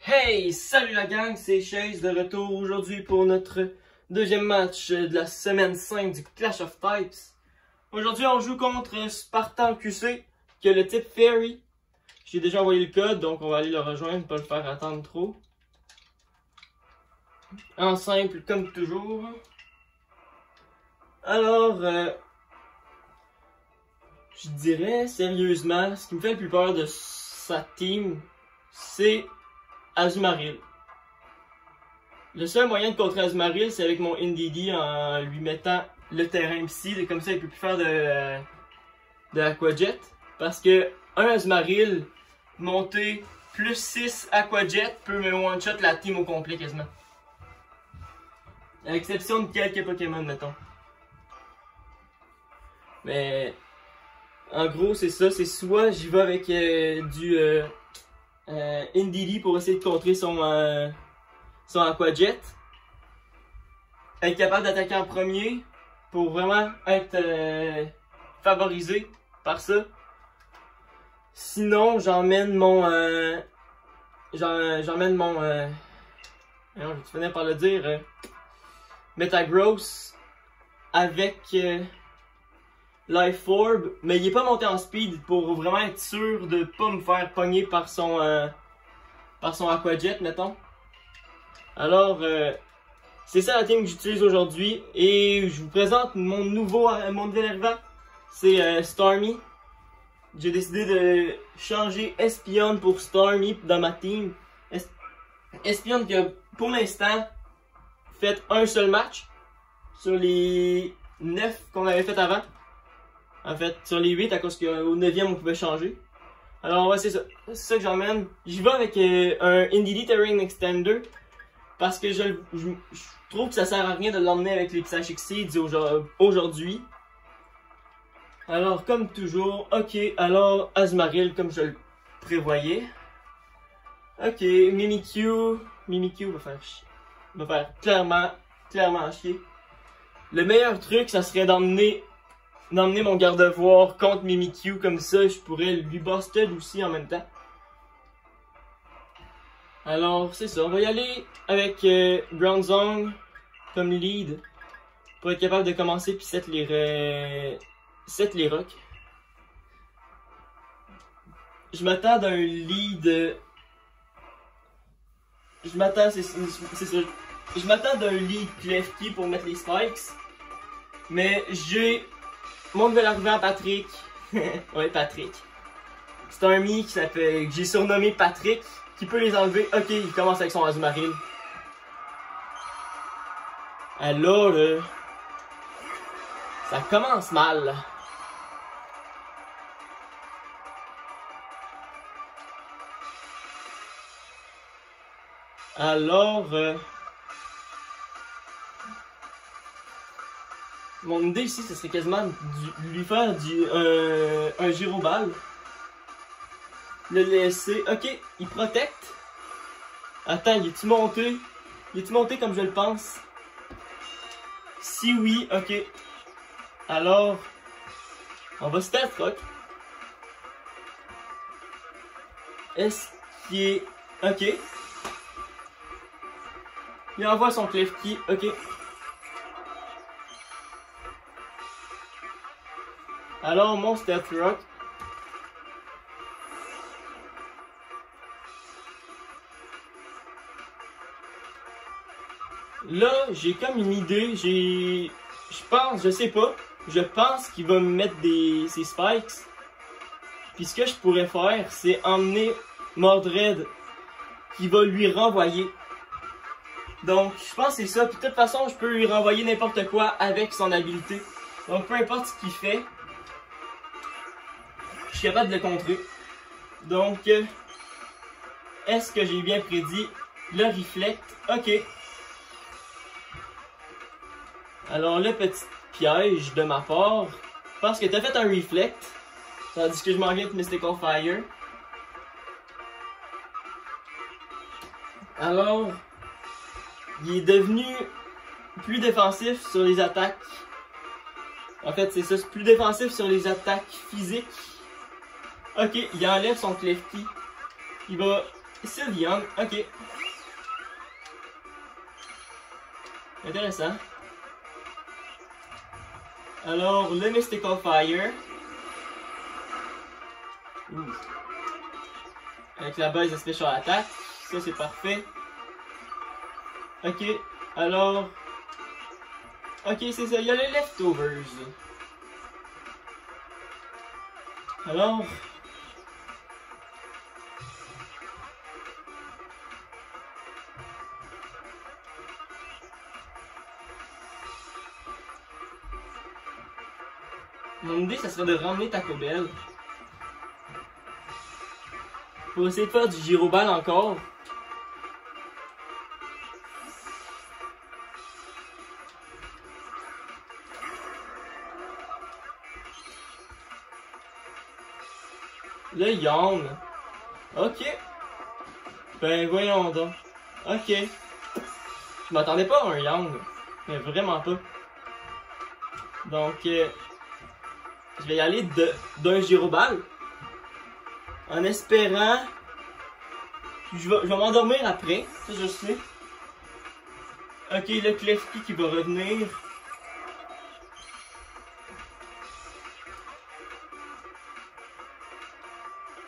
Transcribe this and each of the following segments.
Hey, salut la gang, c'est Chase de retour aujourd'hui pour notre deuxième match de la semaine 5 du Clash of Types. Aujourd'hui, on joue contre Spartan QC, qui a le type Fairy. J'ai déjà envoyé le code, donc on va aller le rejoindre, pas le faire attendre trop. En simple, comme toujours. Alors, je dirais sérieusement, ce qui me fait le plus peur de sa team, c'est Azumarill. Le seul moyen de contrer Azumarill, c'est avec mon NDD en lui mettant le terrain psy, comme ça il peut plus faire de Aquajet. Parce que un Azumarill monté plus 6 Aquajet peut me one-shot la team au complet quasiment. À l'exception de quelques Pokémon, mettons. Mais en gros, c'est ça. C'est soit j'y vais avec du NDD pour essayer de contrer son Aquajet. Être capable d'attaquer en premier pour vraiment être favorisé par ça. Sinon, j'emmène mon non, je vais finir par le dire, Metagross avec Life Orb, mais il est pas monté en speed pour vraiment être sûr de pas me faire pogner par son Aquajet, mettons. Alors, c'est ça la team que j'utilise aujourd'hui et je vous présente mon nouvel arrivant, c'est Starmie. J'ai décidé de changer Espeon pour Starmie dans ma team. Espeon qui a pour l'instant fait un seul match sur les 9 qu'on avait fait avant. En fait, sur les 8 à cause qu'au 9e on pouvait changer. Alors ouais, c'est ça. C'est ça que j'emmène. J'y vais avec un NDD Terrain Extender. Parce que je trouve que ça sert à rien de l'emmener avec les Psychic Seeds aujourd'hui. Alors comme toujours, ok, alors Azumarill comme je le prévoyais. Ok, Mimikyu va faire clairement chier. Le meilleur truc, ça serait d'emmener mon garde-voir contre Mimikyu, comme ça je pourrais lui busted aussi en même temps. Alors c'est ça, on va y aller avec Bronzong comme lead pour être capable de commencer puis set les rocks. Je m'attends d'un lead. Je m'attends d'un lead Klefki pour mettre les spikes. Mais j'ai mon nouvel arrivant Patrick. Ouais, Patrick. C'est un ami que j'ai surnommé Patrick, qui peut les enlever. Ok, il commence avec son Azumarill. Alors, ça commence mal. Alors, mon idée ici, ce serait quasiment de lui faire un Gyroball. Le laisser. Ok, il protecte. Attends, il est-tu monté? Il est-tu monté comme je le pense? Si oui, ok. Alors, on va Stealth Rock. Est-ce qu'il est... Ok. Il envoie son Klefki, ok. Alors, mon Stealth Rock. Là, j'ai comme une idée, je pense qu'il va me mettre ses spikes. Puis ce que je pourrais faire, c'est emmener Mordred qui va lui renvoyer. Donc, je pense que c'est ça. Puis de toute façon, je peux lui renvoyer n'importe quoi avec son habilité. Donc, peu importe ce qu'il fait, je suis capable de le contrer. Donc, est-ce que j'ai bien prédit le Reflect? Ok. Alors, le petit piège de ma part, parce que t'as fait un Reflect, tandis que je m'en viens de Mystical Fire. Alors, il est devenu plus défensif sur les attaques. En fait, c'est ça, plus défensif sur les attaques physiques. Ok, il enlève son Klefki. Il va Sylveon, ok. Intéressant. Alors, le Mystical Fire. Ouh. Avec la base de Special Attack. Ça, c'est parfait. Ok, alors... Ok, c'est ça, il y a les Leftovers. Alors... Mon idée, ça serait de ramener Taco Bell. Pour essayer de faire du Gyroball encore. Le Yawn. Ok. Ben voyons donc. Ok. Je m'attendais pas à un Yawn. Mais vraiment pas. Donc, je vais y aller d'un Gyroball. En espérant... Je vais m'endormir après. Ça, je sais. Ok, le Klefki qui va revenir.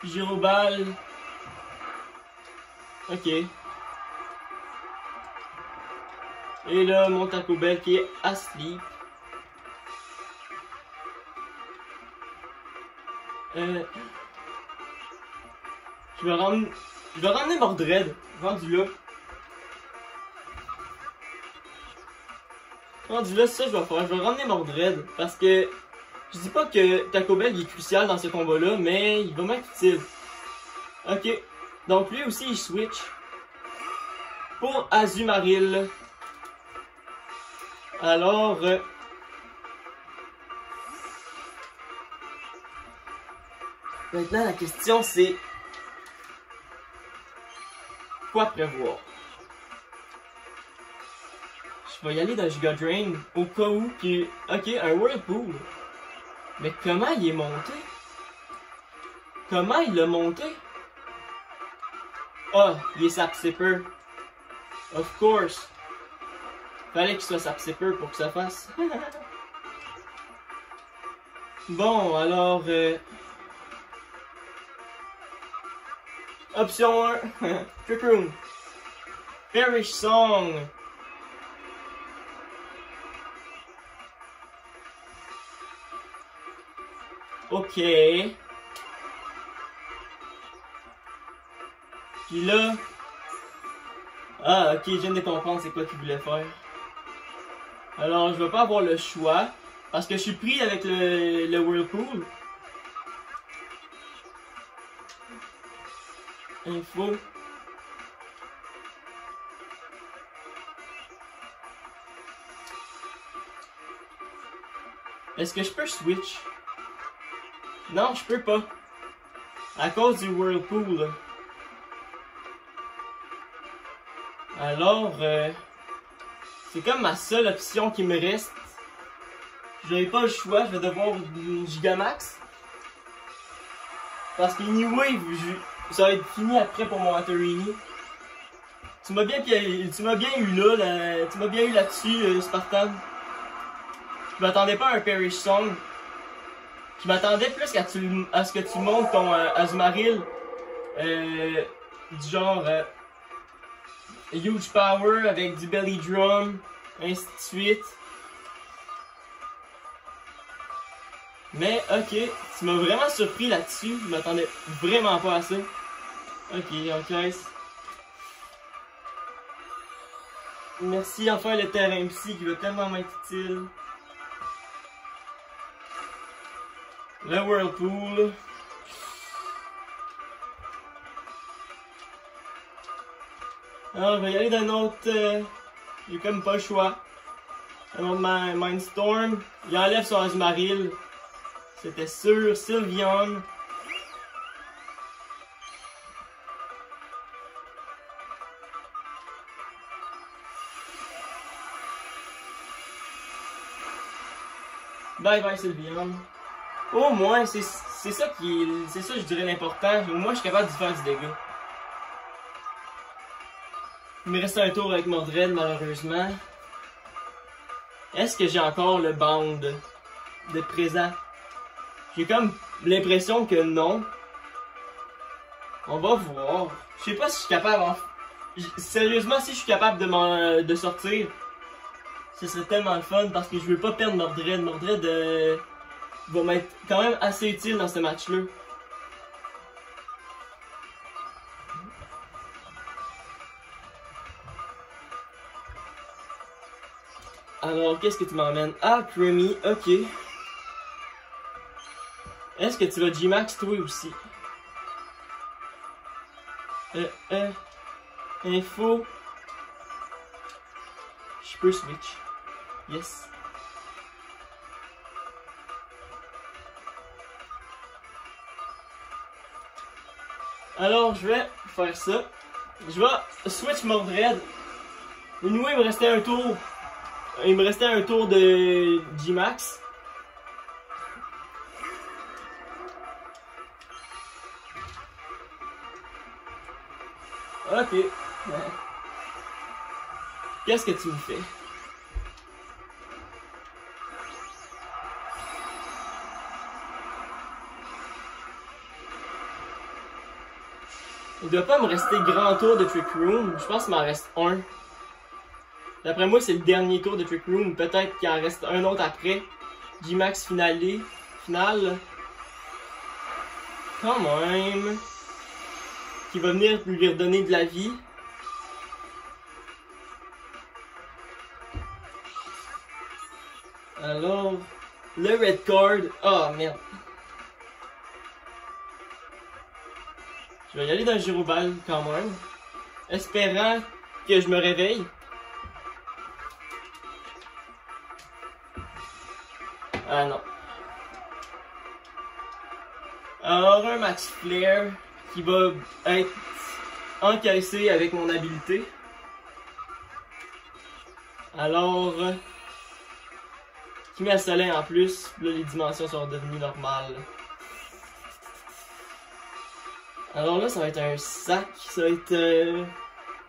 Gyroball. Ok. Et là, mon Taco Bell qui est asleep. Je vais ramener Mordred. Rendu là. Rendu là, c'est ça que je vais faire. Je vais ramener Mordred. Parce que je dis pas que Taco Bell est crucial dans ce combat-là, mais il va m'être utile. Ok. Donc lui aussi, il switch. Pour Azumarill. Alors... maintenant, la question c'est... Quoi prévoir? Je vais y aller dans Giga Drain au cas où que... Ok, un Whirlpool. Mais comment il est monté? Comment il l'a monté? Ah, il est Sapsipper. Of course. Fallait qu'il soit Sapsipper pour que ça fasse. Bon, alors... Option 1. Trick Room. Perish Song. Ok. Puis là... Ah, ok, je viens de comprendre c'est quoi qu'il voulait faire. Alors, je vais pas avoir le choix. Parce que je suis pris avec le Whirlpool. Info. Est-ce que je peux switch? Non, je peux pas. À cause du Whirlpool. Alors, c'est comme ma seule option qui me reste. J'avais pas le choix, je vais devoir une Gigamax. Parce qu'anyway, ça va être fini après pour mon Hatterini. Tu m'as bien eu là, tu m'as bien eu là-dessus, Spartan. Je m'attendais pas à un Perish Song. Je m'attendais plus à ce que tu montes ton Azumarill. Du genre Huge Power avec du Belly Drum, ainsi de suite. Mais ok, tu m'as vraiment surpris là-dessus. Je m'attendais vraiment pas à ça. Ok, encaisse. Merci enfin le terrain psy qui va tellement m'être utile. Le Whirlpool. Alors, je vais y aller d'un autre. J'ai comme pas le choix. Un autre Mindstorm. Il enlève son Azumarill. C'était sûr. Sylveon. Bye bye Sylveon. Au moins, c'est ça je dirais l'important. Au moins, je suis capable de faire du dégât. Il me reste un tour avec Mordred, malheureusement. Est-ce que j'ai encore le band de présent? J'ai comme l'impression que non. On va voir. Je sais pas si je suis capable. Hein. Sérieusement, si je suis capable de sortir, ce serait tellement le fun parce que je veux pas perdre Mordred. Mordred va m'être quand même assez utile dans ce match-là. Alors, qu'est-ce que tu m'emmènes? Ah, Premi, ok. Est-ce que tu vas G-Max toi aussi? Info. Je peux switch. Yes. Alors, je vais faire ça. Je vais switch Mordred. Anyway, il me restait un tour. Il me restait un tour de G-Max. Ok. Qu'est-ce que tu me fais? Il doit pas me rester grand tour de Trick Room. Je pense qu'il m'en reste un. D'après moi, c'est le dernier tour de Trick Room. Peut-être qu'il en reste un autre après. G-Max finale. Quand même. Qui va venir lui redonner de la vie. Alors, le red card. Oh merde. Je vais y aller dans le Girobal quand même. Espérant que je me réveille. Ah non. Alors, un Max Flare qui va être encaissé avec mon habilité. Alors, qui met à soleil en plus, là les dimensions sont devenues normales. Alors là, ça va être un sac, ça va être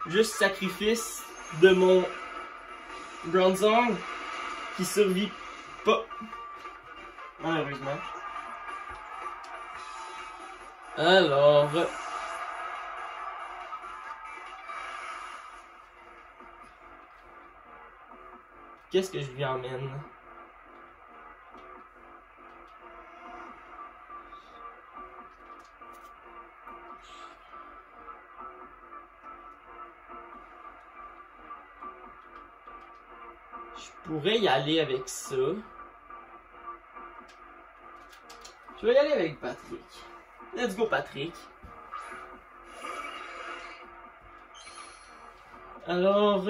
juste sacrifice de mon Bronzong qui survit pas, malheureusement. Alors, qu'est-ce que je lui emmène? Je pourrais y aller avec ça. Je vais y aller avec Patrick. Let's go, Patrick. Alors...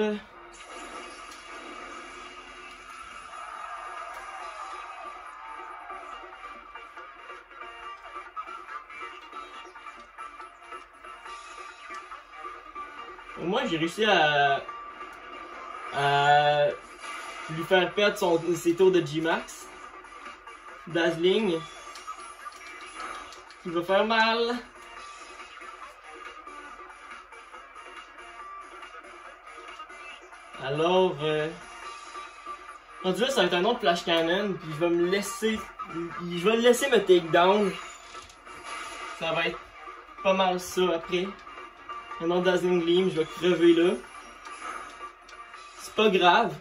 au moins, j'ai réussi à lui faire perdre ses tours de G-Max. Dazzling. Qui va faire mal. Alors, rendu là, ça va être un autre Flash Cannon, puis je vais me laisser me take down. Ça va être pas mal ça après. Un autre Dazzling Gleam, je vais crever là. C'est pas grave.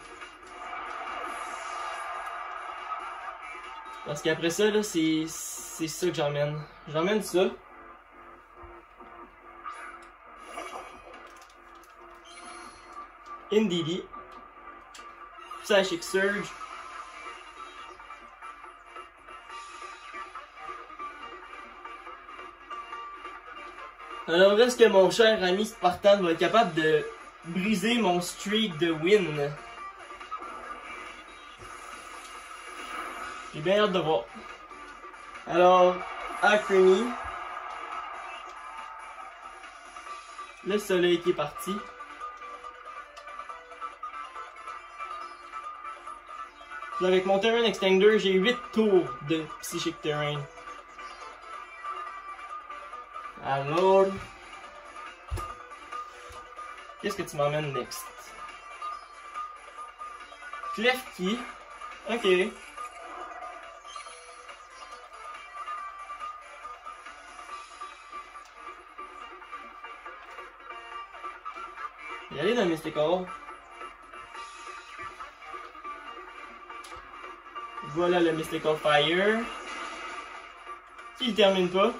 Parce qu'après ça, là, c'est ça que j'emmène. J'emmène ça. Indeedee. Psychic Surge. Alors, est-ce que mon cher ami Spartan va être capable de briser mon streak de win? J'ai bien hâte de voir. Alors, Acrony. Le soleil qui est parti. Puis avec mon Terrain Extender, j'ai 8 tours de Psychic Terrain. Alors... Qu'est-ce que tu m'emmènes next? Klefki. Ok. Il y aller dans le Mystical. Voilà le Mystical Fire. Qui le termine pas.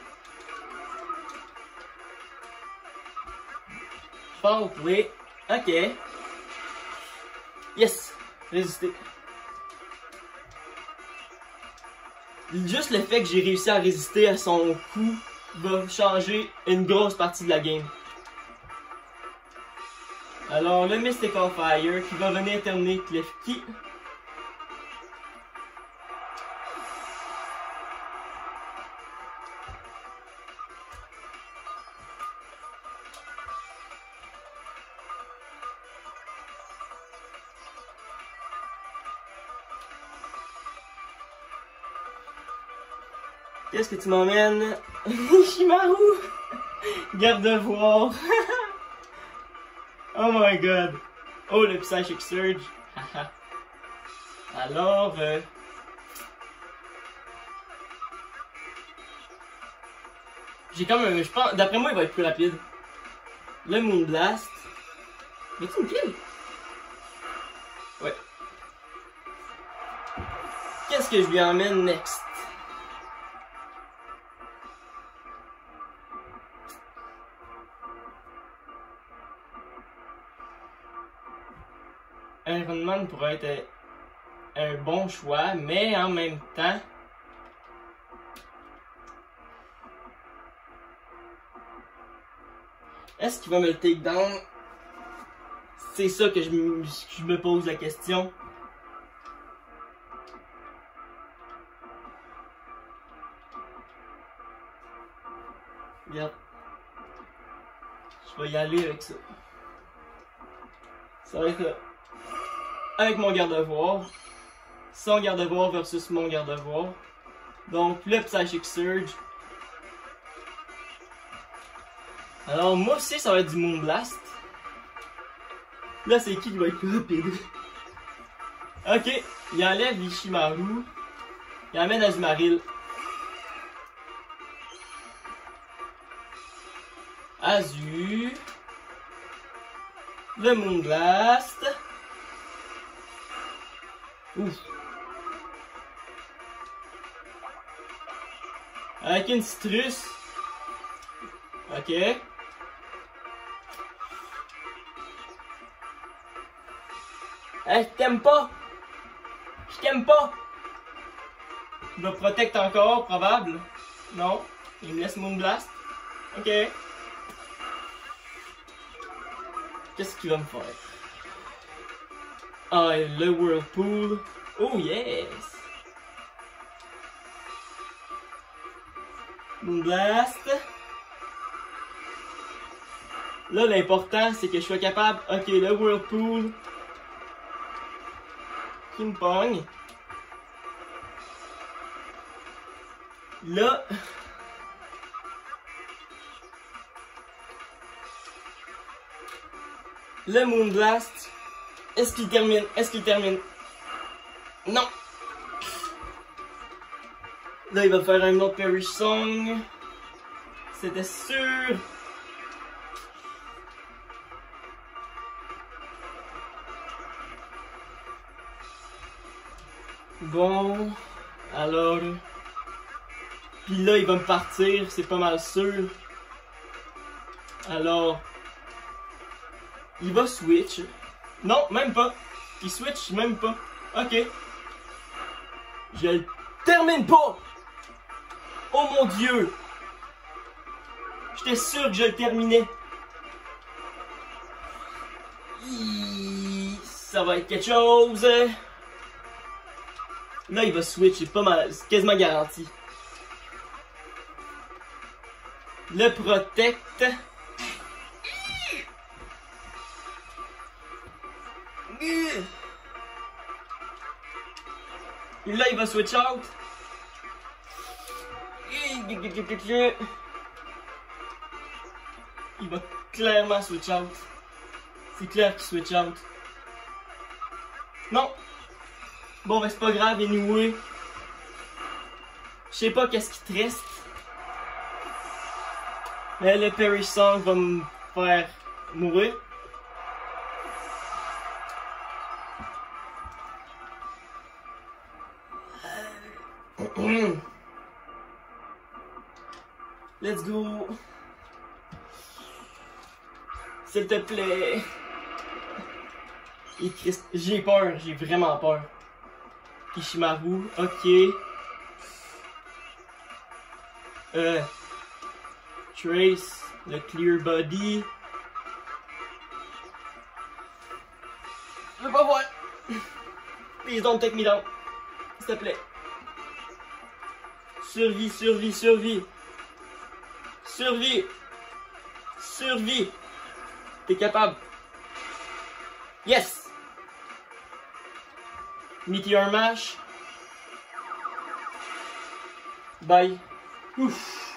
Foul play. Ok. Yes. Résister. Juste le fait que j'ai réussi à résister à son coup va changer une grosse partie de la game. Alors le Mystical Fire qui va venir terminer Klefki. Qu'est-ce que tu m'emmènes? Shimaru! Garde voir! Oh my god! Oh, le Psychic Surge! Alors, j'ai comme un... Je pense... D'après moi, il va être plus rapide. Le Moonblast. Vas-tu me kill? Ouais. Qu'est-ce que je lui emmène next? Iron Man pourrait être un bon choix, mais en même temps, est-ce qu'il va me le take down? C'est ça que je me pose la question. Regarde. Je vais y aller avec ça. Ça va être avec mon garde-voir. Son garde-voir versus mon garde-voir. Donc le Psychic Surge. Alors moi aussi ça va être du Moonblast. Là c'est qui va être plus rapide? Ok, il enlève Ishimaru. Il amène Azumarill. Azu. Le Moonblast. Ouf. Avec une citrus. Ok. Hey, je t'aime pas. Je t'aime pas. Il va protect encore, probable. Non. Il me laisse Moonblast. Ok. Qu'est-ce qu'il va me faire? Ah, le Whirlpool. Oh yes! Moonblast. Là, l'important, c'est que je sois capable... Ok, le Whirlpool. Qui me pogne. Là... Le Moonblast. Est-ce qu'il termine? Est-ce qu'il termine? Non! Là, il va faire un autre Perish Song. C'était sûr! Bon... Alors... Puis là, il va me partir, c'est pas mal sûr. Alors... Il va switch. Non, même pas. Il switch même pas. Ok. Je le termine pas. Oh mon dieu. J'étais sûr que je le terminais. Ça va être quelque chose. Là, il va switch. C'est pas mal. C'est quasiment garanti. Le protect. Et là, il va switch out. Il va clairement switch out. C'est clair qu'il switch out. Non! Bon, ben c'est pas grave, anyway. Je sais pas qu'est-ce qui te reste. Mais le Perish Song va me faire mourir. Let's go. S'il te plaît. J'ai peur, j'ai vraiment peur. Kishimaru, ok. Trace, le Clear Body. Je veux pas voir. Please don't take me down. S'il te plaît. Survie, survie, survie. Survie. Survie. T'es capable. Yes. Meteor Mash. Bye. Ouf.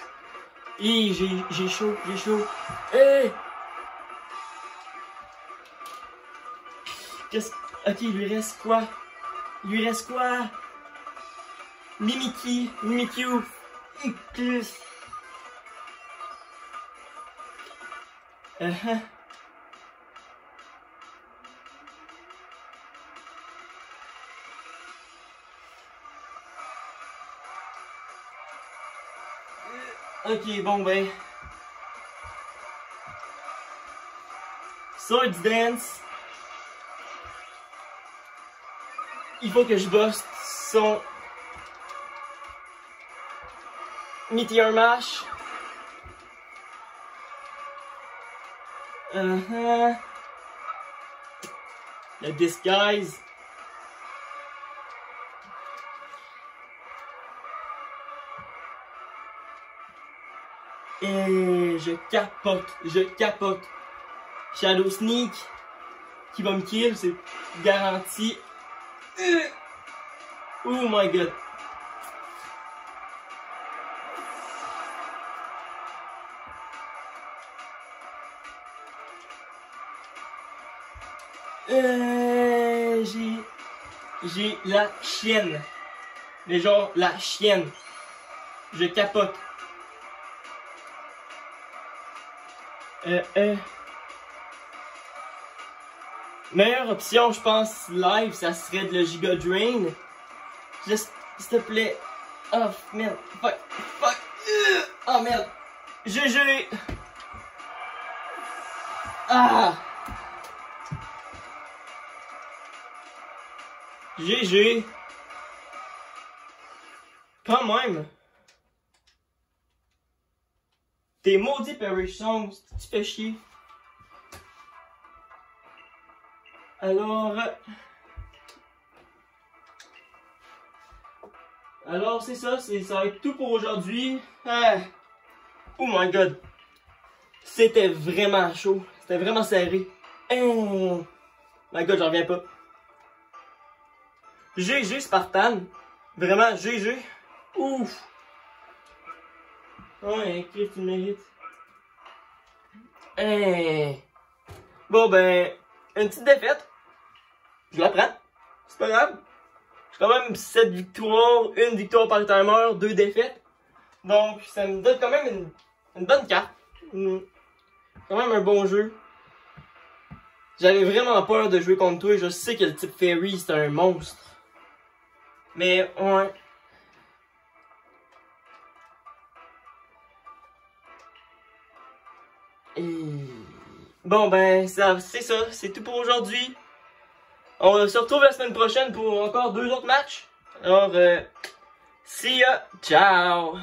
Et j'ai chaud, j'ai chaud. Hey! Qu'est-ce... Ok, il lui reste quoi? Il lui reste quoi? Mimikyu. Plus. Ok, bon ben. Swords Dance. Il faut que je bosse son Meteor Mash. Le Disguise. Et je capote. Shadow Sneak qui va me kill, c'est garanti. Oh my god. J'ai la chienne. Mais genre la chienne. Je capote. Meilleure option, je pense, live, ça serait de le Giga Drain. Juste, s'il te plaît. Oh, merde. Fuck. Oh, merde. GG. Ah. GG. Quand même. Tes maudits Perish Songs, tu fais chier. Alors c'est ça, ça va être tout pour aujourd'hui. Oh my god. C'était vraiment chaud. C'était vraiment serré. Oh my god, j'en reviens pas. GG Spartan. Vraiment, GG. Ouf. Ouais, Chris, tu le mérites. Bon ben, une petite défaite. Je la prends. C'est pas grave. J'ai quand même 7 victoires, 1 victoire par timer, 2 défaites. Donc ça me donne quand même une bonne carte. Quand même un bon jeu. J'avais vraiment peur de jouer contre toi. Je sais que le type Fairy c'est un monstre. Mais ouais. Bon ben c'est ça, c'est tout pour aujourd'hui. On se retrouve la semaine prochaine pour encore 2 autres matchs. Alors see ya, ciao.